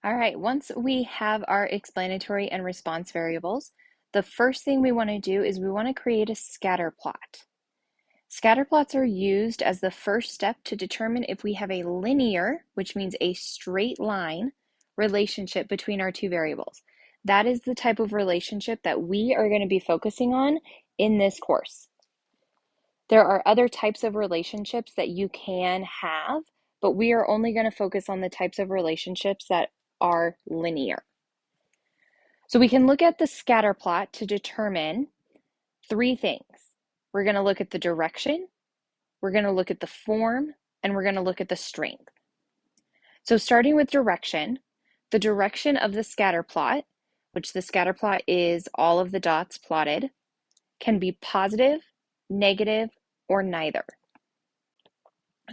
All right, once we have our explanatory and response variables, the first thing we want to do is we want to create a scatter plot. Scatter plots are used as the first step to determine if we have a linear, which means a straight line, relationship between our two variables. That is the type of relationship that we are going to be focusing on in this course. There are other types of relationships that you can have, but we are only going to focus on the types of relationships that are linear. So we can look at the scatter plot to determine three things. We're going to look at the direction, we're going to look at the form, and we're going to look at the strength. So starting with direction, the direction of the scatter plot, which the scatter plot is all of the dots plotted, can be positive, negative, or neither.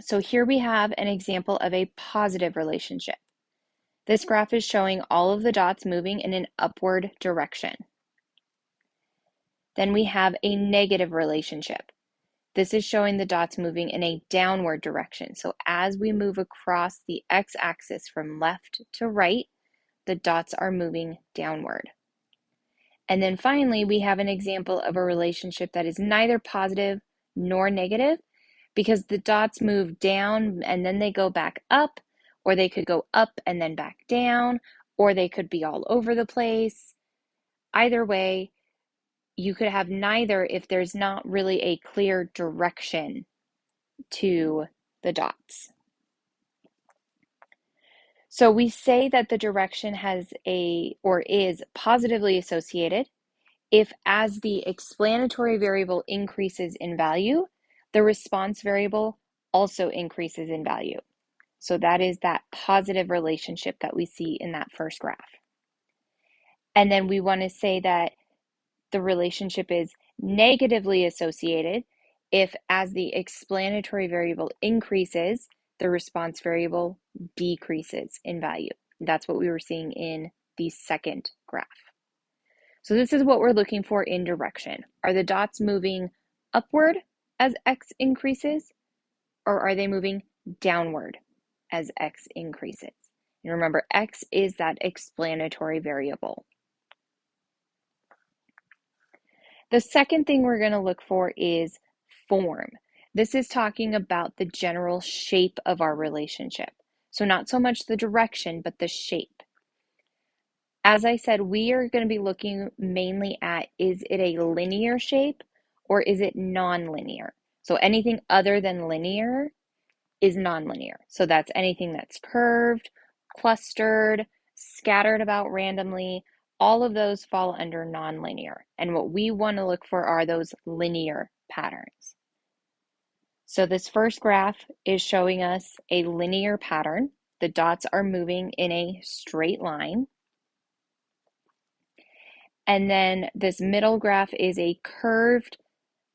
So here we have an example of a positive relationship. This graph is showing all of the dots moving in an upward direction. Then we have a negative relationship. This is showing the dots moving in a downward direction. So as we move across the x-axis from left to right, the dots are moving downward. And then finally, we have an example of a relationship that is neither positive nor negative, because the dots move down and then they go back up, or they could go up and then back down, or they could be all over the place. Either way, you could have neither if there's not really a clear direction to the dots. So we say that the direction has or is positively associated if, as the explanatory variable increases in value, the response variable also increases in value. So that is that positive relationship that we see in that first graph. And then we want to say that the relationship is negatively associated if, as the explanatory variable increases, the response variable decreases in value. That's what we were seeing in the second graph. So this is what we're looking for in direction. Are the dots moving upward as x increases, or are they moving downward as x increases? And remember, x is that explanatory variable. The second thing we're going to look for is form. This is talking about the general shape of our relationship. So not so much the direction, but the shape. As I said, we are going to be looking mainly at, is it a linear shape or is it non-linear? So anything other than linear is nonlinear. So that's anything that's curved, clustered, scattered about randomly. All of those fall under nonlinear. And what we want to look for are those linear patterns. So this first graph is showing us a linear pattern. The dots are moving in a straight line. And then this middle graph is a curved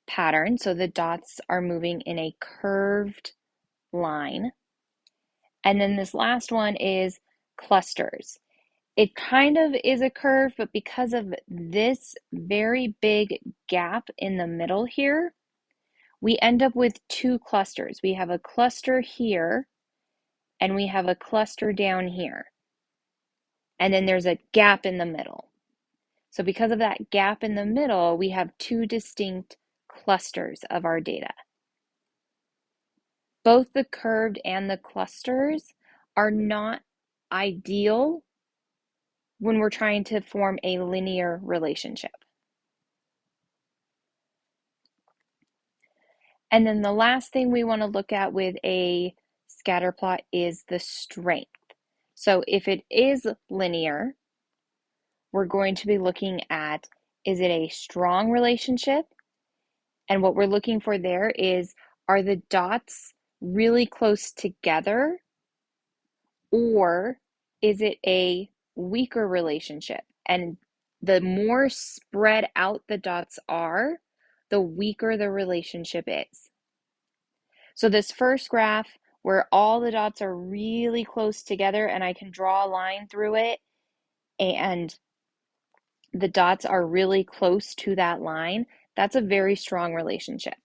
pattern. So the dots are moving in a curved line. And then this last one is clusters. It kind of is a curve, but because of this very big gap in the middle here, we end up with two clusters. We have a cluster here, and we have a cluster down here. And then there's a gap in the middle. So because of that gap in the middle, we have two distinct clusters of our data. Both the curved and the clusters are not ideal when we're trying to form a linear relationship. And then the last thing we want to look at with a scatter plot is the strength. So if it is linear, we're going to be looking at, is it a strong relationship? And what we're looking for there is, are the dots really close together, or is it a weaker relationship? And the more spread out the dots are, the weaker the relationship is. So this first graph, where all the dots are really close together and I can draw a line through it, and the dots are really close to that line, that's a very strong relationship.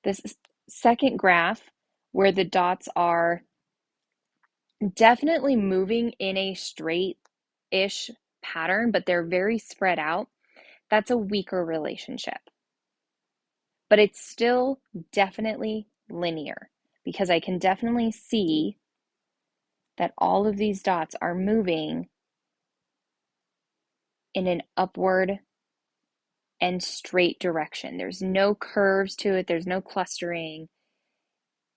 This second graph, where the dots are Definitely moving in a straight-ish pattern, but they're very spread out. That's a weaker relationship. But it's still definitely linear because I can definitely see that all of these dots are moving in an upward and straight direction. There's no curves to it, there's no clustering.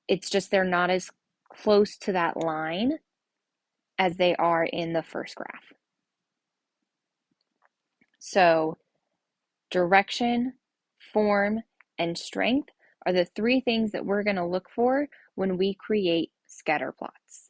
It's just they're not as close to that line as they are in the first graph. So direction, form, and strength are the three things that we're going to look for when we create scatter plots.